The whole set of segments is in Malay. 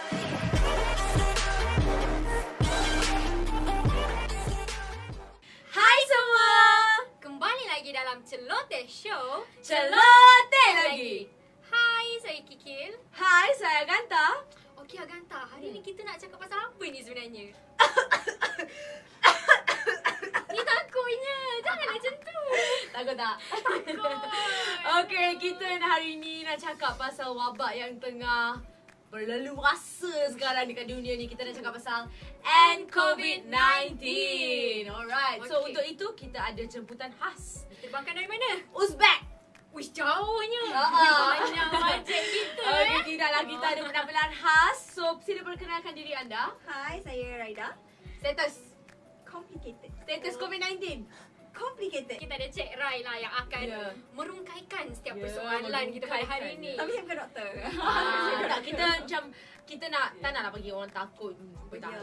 Hai semua, Kembali lagi dalam Celoteh Show. celoteh lagi. Hai, saya Kikil. Hai, saya Ganta. Okey Aganta, hari ni kita nak cakap pasal apa ni sebenarnya? Ni takutnya. Jangan macam tu. Takut tak? Takut. Okey, kita hari ni nak cakap pasal wabak yang tengah berleluasa sekarang dekat dunia ni. Kita nak cakap pasal COVID-19. Alright. So Okey. untuk itu kita ada jemputan khas. Diterbangkan dari mana? Uzbek. Wish, jauhnya. Ah. Banyak bajet kita. Okey, kita ada penampilan khas. So sila perkenalkan diri anda. Hai, saya Raida. Status Complicated. COVID-19. Complicated. Kita ada Cik Rai lah yang akan Ya. merungkaikan setiap Ya, persoalan kita pada hari merungkaikan. ni. Tapi saya bukan doktor. Tak, kita macam kita tak naklah bagi orang takut. Takut. Macam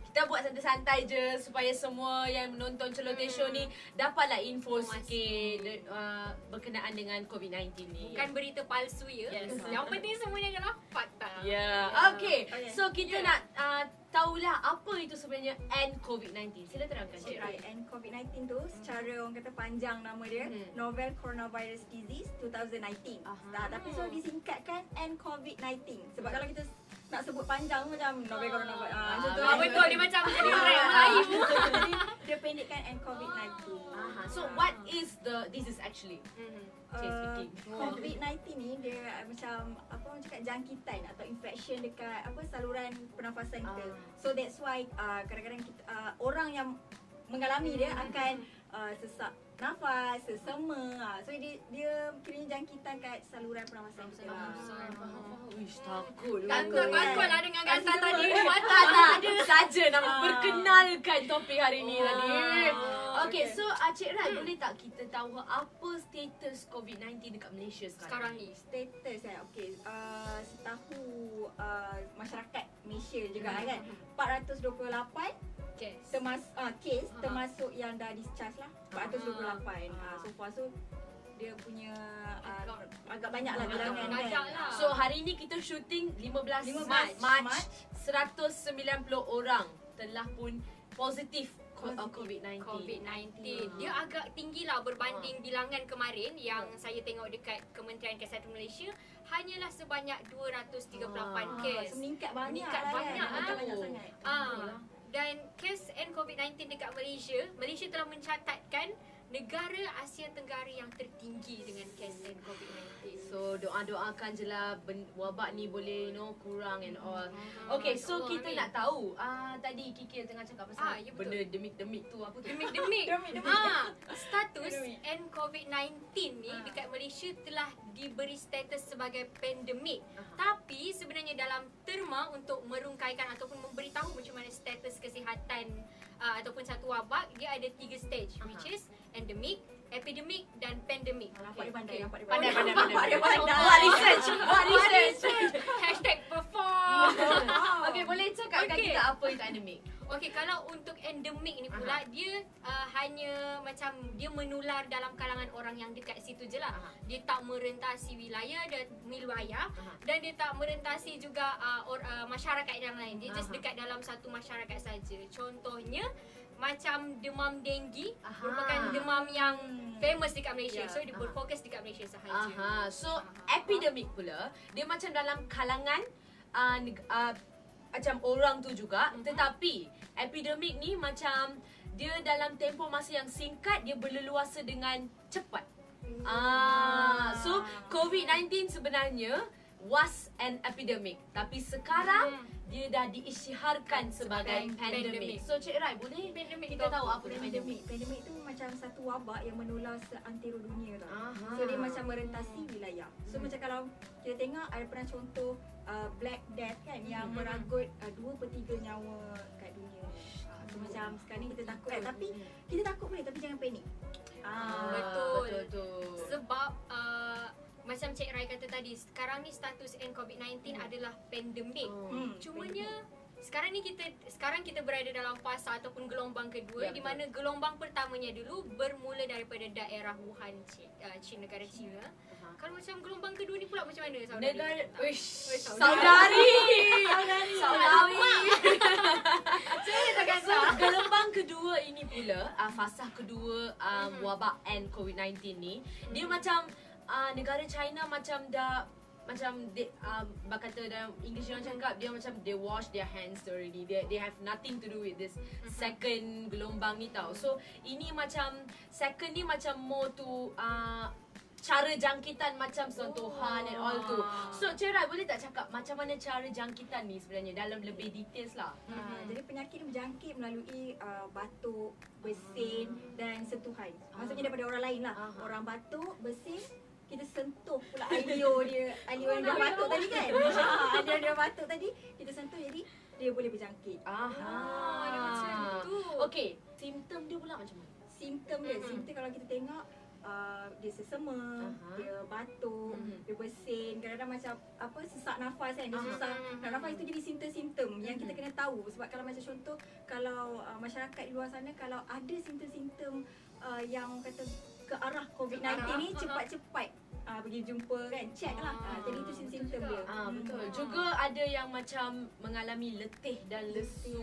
kita buat santai-santai je supaya semua yang menonton Celoteh Show ni dapatlah info Informasi. sikit berkenaan dengan COVID-19 ni. Bukan berita palsu ya. Yes. Yang penting semuanya adalah fakta. Ya. Okay. Okay. So kita nak tahulah apa itu sebenarnya COVID-19. Sila terangkan Cik Rai. Right, and COVID-19 tu secara orang kata panjang nama dia, Novel Coronavirus Disease 2019. Tapi so disingkatkan COVID-19. Sebab kalau kita nak sebut panjang macam Novel Coronavirus. Macam tu. Betul, dia macam jadi rap Melayu. Jadi dia pendekkan COVID-19. So what is this is actually? Cik speaking. COVID-19 ni dia macam apa orang cakap jangkitan atau infection dekat apa saluran pernafasan kita. So that's why kadang-kadang kita orang yang mengalami dia akan sesak nafas, sesama. So dia kiranya jangkitan kat saluran pernafasan kita. Wish takut. Takut lah dengan Ganta Kasih tadi. semua. Watak tak ada. Saja nak memperkenalkan topik hari ni tadi. Okay, okay. so Cik Rai, boleh tak kita tahu apa status COVID-19 dekat Malaysia sekarang? Sekarang ni. Status okey. Setahu masyarakat Malaysia juga kan 428 Yes. kes termasuk yang dah discharge lah 428. So far so dia punya agak banyak lah bilangan Banyak kan. lah. So hari ni kita shooting 15 Mac. Mac 190 orang telah pun positif COVID-19. COVID-19. Dia agak tinggi lah berbanding bilangan kemarin yang saya tengok dekat Kementerian Kesihatan Malaysia hanyalah sebanyak 238 kes. So meningkat banyak Meningkat lah banyak kan. lah. Banyak sangat. Dan kes COVID-19 dekat Malaysia telah mencatatkan negara Asia Tenggara yang tertinggi dengan kes COVID-19. So doa-doakan je lah wabak ni boleh kurang and all. Okay, so Allah, kita amin. nak tahu tadi Kiki tengah cakap pasal Ya, betul. benda demik-demik tu apa tu? Demik-demik. Demik-demik. Status Demik. COVID-19 ni dekat Malaysia telah diberi status sebagai pandemik. Tapi sebenarnya dalam terma untuk merungkaikan ataupun memberitahu macam mana status kesihatan ataupun satu wabak, dia ada 3 stage which is endemic, epidemic dan pandemic. Nampak dia pandai, nampak dia Pandai. Nampak dia pandai. Buat research. #perform. Okay, boleh cakapkan Okay. kita apa itu endemik? Okey, kalau untuk endemik ni pula dia hanya macam dia menular dalam kalangan orang yang dekat situ je lah. Dia tak merentasi wilayah dan dan dia tak merentasi juga masyarakat yang lain. Dia just dekat dalam satu masyarakat saja. Contohnya macam demam denggi merupakan demam yang famous dekat Malaysia. So dia berfokus dekat Malaysia sahaja. So epidemik pula dia macam dalam kalangan macam orang tu juga, tetapi epidemik ni macam dia dalam tempoh masa yang singkat dia berleluasa dengan cepat. So COVID-19 sebenarnya was an epidemic, tapi sekarang dia dah diisytiharkan sebagai pandemik. So Cik Rai, boleh kita tahu apa itu pandemik? Pandemik tu macam satu wabak yang menular seantero dunia tau. So dia macam merentasi wilayah. So macam kalau kita tengok ada pernah contoh Black Death kan yang meragut 2/3 nyawa kat dunia. So macam sekarang ni kita takut tapi kita takut boleh tapi jangan panik. Betul. Sebab macam Cik Rai kata tadi, sekarang ni status COVID-19 adalah pandemik. Cumanya sekarang kita berada dalam fasa ataupun gelombang kedua, di mana gelombang pertamanya dulu bermula daripada daerah Wuhan, China, negara China. Kalau macam gelombang kedua ni pula macam mana mana saudari? Negara Saudari. Saudari. Saya tak kata. So, gelombang kedua ini pula, fasa kedua wabak and COVID-19 ni, dia macam negara China macam dah macam kata dalam English orang cakap dia macam they wash their hands already. They have nothing to do with this second gelombang ni tau. So ini macam second ni macam more to cara jangkitan macam sentuhan and all tu. So Cerai boleh tak cakap macam mana cara jangkitan ni sebenarnya dalam lebih details lah. Jadi penyakit ni berjangkit melalui batuk, bersin dan sentuhan. Maksudnya daripada orang lain lah. Orang batuk, bersin, kita sentuh pula alio dia, alio yang dah batuk tadi kan. Alio yang dah batuk tadi kita sentuh, jadi dia boleh berjangkit. Dia macam tu. Okey, simptom dia pula macam mana? Simptom dia, simptom kalau kita tengok dia sesama, dia batuk, dia bersin, kadang-kadang macam apa sesak nafas kan, dia susah nak nafas. Itu jadi simptom-simptom yang kita kena tahu. Sebab kalau macam contoh, kalau masyarakat di luar sana kalau ada simptom-simptom yang kata ke arah COVID-19 ni, cepat-cepat pergi jumpa kan, check lah. Jadi itu simptom dia. Betul. Juga ada yang macam mengalami letih dan lesu.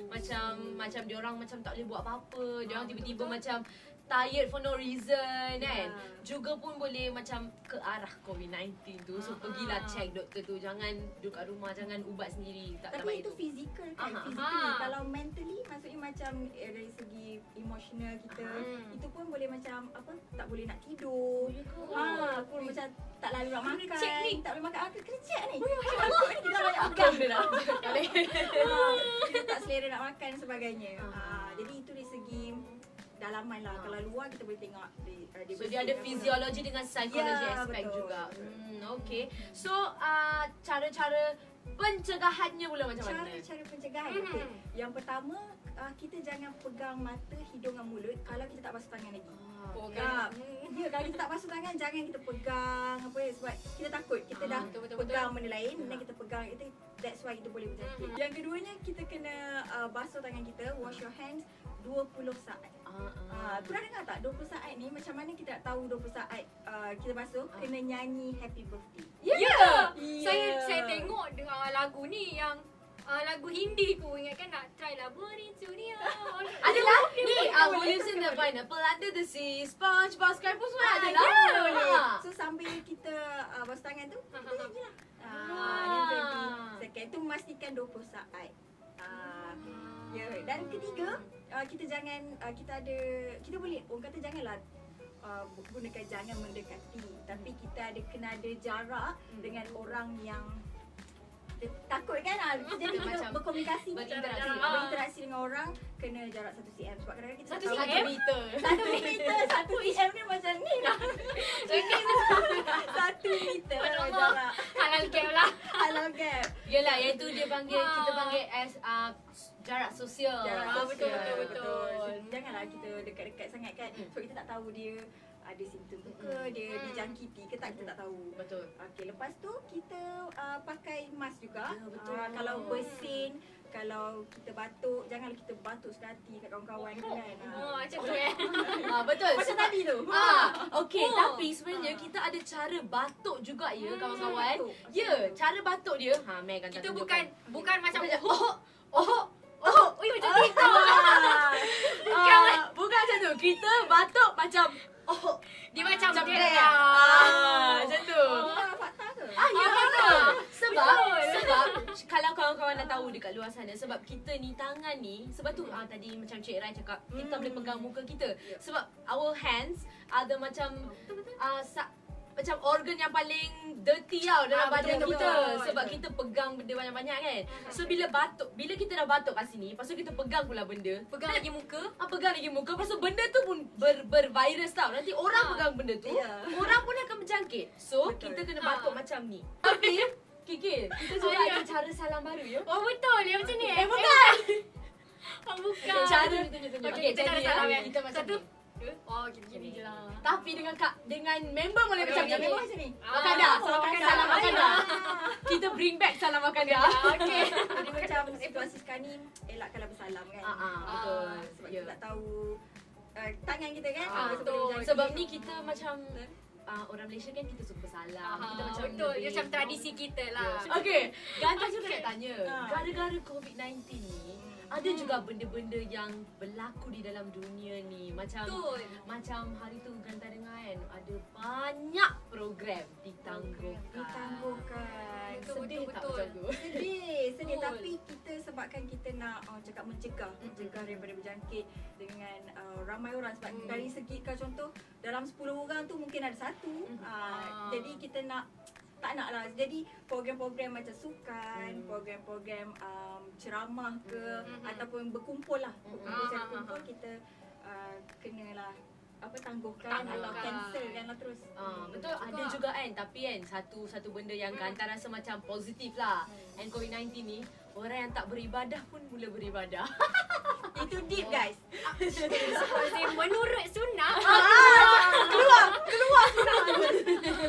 Macam diorang macam tak boleh buat apa-apa. Diorang tiba-tiba macam tired for no reason kan. Juga pun boleh macam ke arah COVID-19 tu. So pergilah check doktor tu. Jangan duduk kat rumah, jangan ubat sendiri. Tapi itu fizikal kan. Physically. Kalau mentally maksudnya macam dari segi emotional kita, itu pun boleh macam apa, tak boleh nak tidur. Pun macam tak lalu nak makan. Tak boleh makan. Kena check ni. Kita banyak pegang. Kita tak selera nak makan dan sebagainya. Jadi itu dari segi dalaman lah. Kalau luar kita boleh tengok so dia ada fiziologi dengan psikologi aspek betul. juga. Okay. So cara-cara pencegahannya pula macam mana? Cara-cara pencegahan. Okay. Yang pertama, kita jangan pegang mata, hidung dan mulut kalau kita tak basuh tangan lagi. Kalau kita tak basuh tangan, jangan kita pegang apa, sebab kita takut. Kita dah pegang benda lain, dan kita pegang itu, that's why kita boleh berjangkit. Yang keduanya, kita kena basuh tangan kita, wash your hands 20 saat. Pernah dengar tak 20 saat ni macam mana kita nak tahu 20 saat kita basuh? Kena nyanyi happy birthday. Saya tengok dengan lagu ni yang lagu Hindi ku ingatkan nak try lah Born into the Adalah ni Williams in the Pineapple Under the Sea, SpongeBob SquarePants semua adalah. So sambil kita basuh tangan tu, kita nyanyi lah. Dia 20 second tu, memastikan 20 saat. Dan ketiga, kita jangan kita boleh orang kata janganlah gunakan jangan mendekati, tapi kita kena ada jarak dengan orang yang takut kan. Jadi kita berkomunikasi, berinteraksi dengan orang kena jarak 1 cm. Sebab kadang-kadang kita 1 meter. 1 cm ni macam ni lah. 1 meter jarak. Halal gap. Yelah, iaitu dia panggil, kita panggil as jarak sosial. Betul. Janganlah kita dekat-dekat sangat kan. Sebab kita tak tahu dia ada simptom ke, dia dijangkiti ke tak, kita tak tahu. Betul. Okey, lepas tu kita pakai mask juga. Betul. Kalau bersin, kalau kita batuk, janganlah kita batuk sekali kat kawan-kawan kan. Macam tu kan. Betul. Macam tadi tu. Okey, tapi sebenarnya kita ada cara batuk juga ya kawan-kawan. Ya, cara batuk dia. Meg akan Kita tunjukkan. bukan macam macam kita. Bukan macam tu. Kita batuk macam dia macam dia. dia. Macam tu. Fakta ke? Ya betul. Sebab kalau kawan-kawan dah tahu dekat luar sana, sebab kita ni tangan ni, sebab tu tadi macam Cik Rai cakap, kita boleh pegang muka kita. Sebab our hands ada macam macam organ yang paling dirty tau dalam badan betul, kita. betul. Sebab kita pegang benda banyak-banyak kan. So bila kita dah batuk kat sini, lepas tu kita pegang pula benda. Pegang lagi muka. Pegang lagi muka. Lepas tu benda tu pun bervirus tau. Nanti orang pegang benda tu, orang pun akan berjangkit. So Betul. kita kena batuk macam ni. Tapi Kikil, kita juga ada cara salam baru ya. Betul. Yang macam ni. Bukan. Bukan. Cara Okey, Okey, kita jadi cara salam ya, yang kita macam satu. ni. Gini je lah. Tapi dengan member boleh macam ni. Memang macam ni. Makan dah. Salam makan dah. Kita bring back salam makan dah. Okey. Jadi macam situasi sekarang ni, elakkanlah bersalam kan. Betul. Sebab kita tak tahu tangan kita kan. Betul. Sebab ni kita macam orang Malaysia kan kita suka bersalam. Kita macam betul, lebih, dia macam tradisi kita lah. Okay, Ganta juga nak tanya. Gara-gara COVID-19 ni, ada juga benda-benda yang berlaku di dalam dunia ni. Macam hari tu Ganta dengar kan, ada banyak program ditangguhkan. Sedih tak betul. macam tu? Sedih. Tapi kita sebabkan kita nak cakap mencegah daripada berjangkit dengan ramai orang. Sebab dari segi kalau contoh dalam 10 orang tu mungkin ada satu. Jadi kita tak nak lah. Jadi program-program macam sukan, program-program ceramah ke ataupun berkumpul lah. Berkumpul kita kenalah tangguhkan atau cancelkan lah terus. Betul, ada juga kan. Tapi kan satu benda yang Ganta rasa macam positif lah. And COVID-19 ni, orang yang tak beribadah pun mula beribadah. Itu deep guys. Menurut sunnah. Keluar sunnah.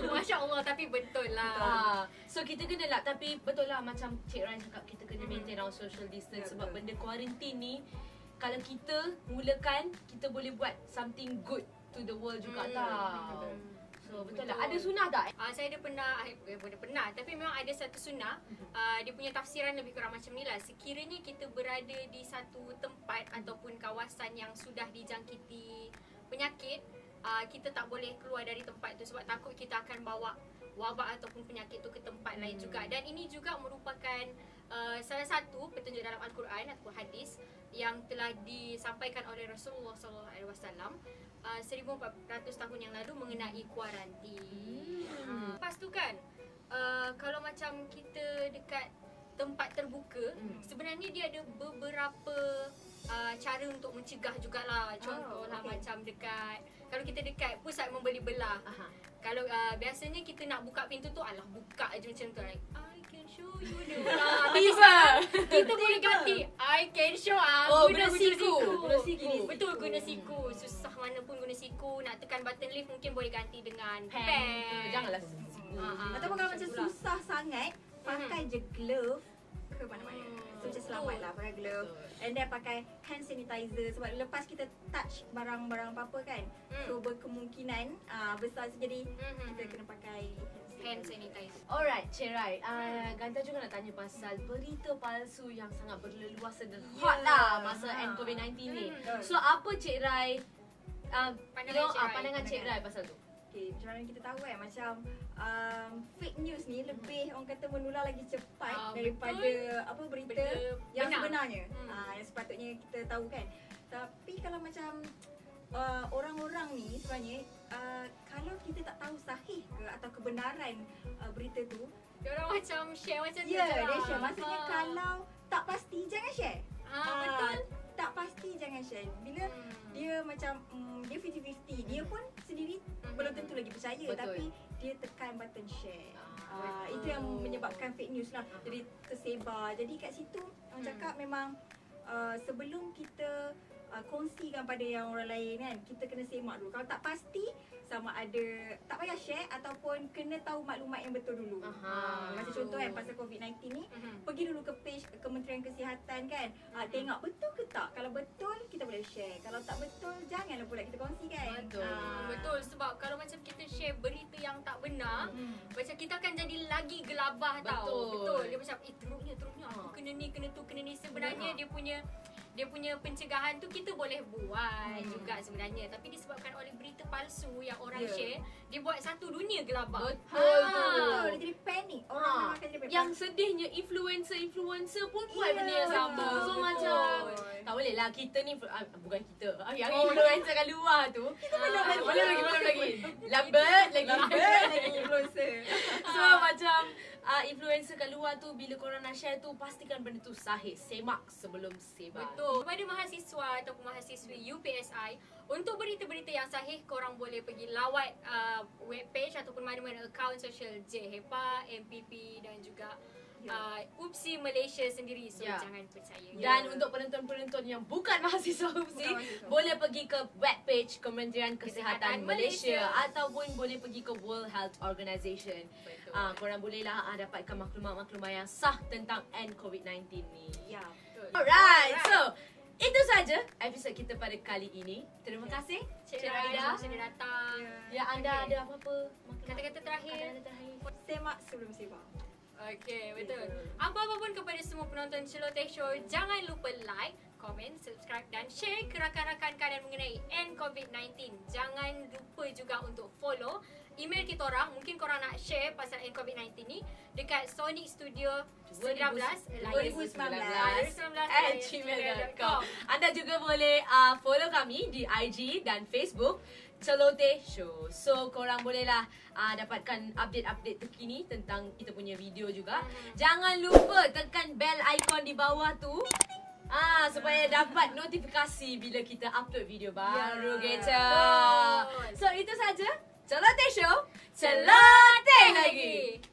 Masya Allah, tapi betul lah. So kita kena lah. Tapi betul lah macam Cik Ryan cakap, kita kena maintain our social distance. Sebab benda quarantine ni, kalau kita mulakan, kita boleh buat something good to the world juga tau. So betul lah. Ada sunnah tak? Saya ada pernah, tapi memang ada satu sunnah. Dia punya tafsiran lebih kurang macam ni lah. Sekiranya kita berada di satu tempat ataupun kawasan yang sudah dijangkiti penyakit, kita tak boleh keluar dari tempat tu sebab takut kita akan bawa wabak ataupun penyakit tu ke tempat lain juga. Dan ini juga merupakan salah satu petunjuk dalam Al-Quran ataupun hadis yang telah disampaikan oleh Rasulullah SAW 1400 tahun yang lalu mengenai kuarantin. Lepas tu kan, kalau macam kita dekat tempat terbuka, sebenarnya dia ada beberapa cara untuk mencegah jugalah. Contohlah macam dekat, kalau kita dekat pusat membeli belah, kalau biasanya kita nak buka pintu tu, buka je macam tu, like, I can show you the Tiba kita boleh ganti I can show guna siku. Betul, guna siku. Susah mana pun guna siku. Nak tekan button lift mungkin boleh ganti dengan pen. Janganlah Ataupun kalau macam susah sangat, pakai je glove ke mana-mana. So macam selamat lah pakai glove. And then pakai hand sanitizer. Sebab lepas kita touch barang-barang apa-apa kan, so berkemungkinan besar. Jadi kita kena pakai hand sanitizer. Alright, Cik Rai, Ganta juga nak tanya pasal berita palsu yang sangat berleluasa dan hot lah masa end COVID-19 ni. So apa Cik Rai, pandangan Cik Rai pasal tu? Okay, macam mana kita tahu kan, macam fake news ni lebih orang kata menular lagi cepat daripada berita yang sebenarnya. Yang sepatutnya kita tahu kan. Tapi kalau macam orang-orang ni sebenarnya kalau kita tak tahu sahih ke atau kebenaran berita tu, dia orang macam share macam tu. Ya, dia share. Maksudnya kalau tak pasti jangan share. Betul. Tak pasti jangan share. Bila dia macam dia 50-50, dia pun sendiri belum tentu lagi percaya. Betul. Tapi dia tekan button share. Itu yang menyebabkan fake news lah. Jadi tersebar. Jadi kat situ orang cakap memang sebelum kita kongsikan pada yang orang lain kan, kita kena semak dulu. Kalau tak pasti sama ada tak payah share ataupun kena tahu maklumat yang betul dulu. Macam contoh kan pasal COVID-19 ni, pergi dulu ke page Kementerian Kesihatan kan, tengok betul ke tak. Kalau betul kita boleh share, kalau tak betul janganlah pula kita kongsikan. Betul, sebab kalau macam kita share berita yang tak benar, macam kita akan jadi lagi gelabah tau. Betul. Dia macam teruknya aku kena ni, kena tu, kena ni. Sebenarnya dia punya pencegahan tu kita boleh buat juga sebenarnya, tapi disebabkan oleh berita palsu yang orang share, dia buat satu dunia gelabah. Betul. Dia jadi panik. Orang akan jadi panik. Yang sedihnya influencer pun buat benda yang sama. So macam tak boleh lah kita ni bukan kita. Yang influencer kat luar tu. Kita belum lagi. Lambat lagi influencer. So macam influencer kat luar tu, bila korang nak share tu, pastikan benda tu sahih. Semak sebelum sebar. Betul. Kepada mahasiswa ataupun mahasiswi UPSI, untuk berita-berita yang sahih, korang boleh pergi lawat webpage ataupun mana-mana akaun sosial JHEPA, MPP dan juga UPSI Malaysia sendiri. So jangan percaya. Dan untuk penonton-penonton yang bukan mahasiswa UPSI, boleh pergi ke webpage Kementerian Kesihatan Malaysia ataupun boleh pergi ke World Health Organisation. Korang bolehlah dapatkan maklumat-maklumat yang sah tentang COVID-19 ni. Ya, betul. Alright, so itu saja episod kita pada kali ini. Terima kasih Cik Cik Raida Raida. sudah datang. Ya, anda ada apa-apa? Kata-kata terakhir. Kata-kata terakhir. Semak sebelum sebab. Okey, betul. Apa-apa pun kepada semua penonton Celoteh Show, jangan lupa like, komen, subscribe dan share ke rakan-rakan kalian mengenai end COVID-19. Jangan lupa juga untuk follow email kita orang. Mungkin korang nak share pasal end COVID-19 ni dekat Sonic Studio 2019. @gmail.com. Anda juga boleh follow kami di IG dan Facebook Celoteh Show. So korang bolehlah dapatkan update-update terkini tentang kita punya video juga. Jangan lupa tekan bell icon di bawah tu. Supaya dapat notifikasi bila kita upload video baru gitu. So itu saja Celoteh Show. Celoteh lagi.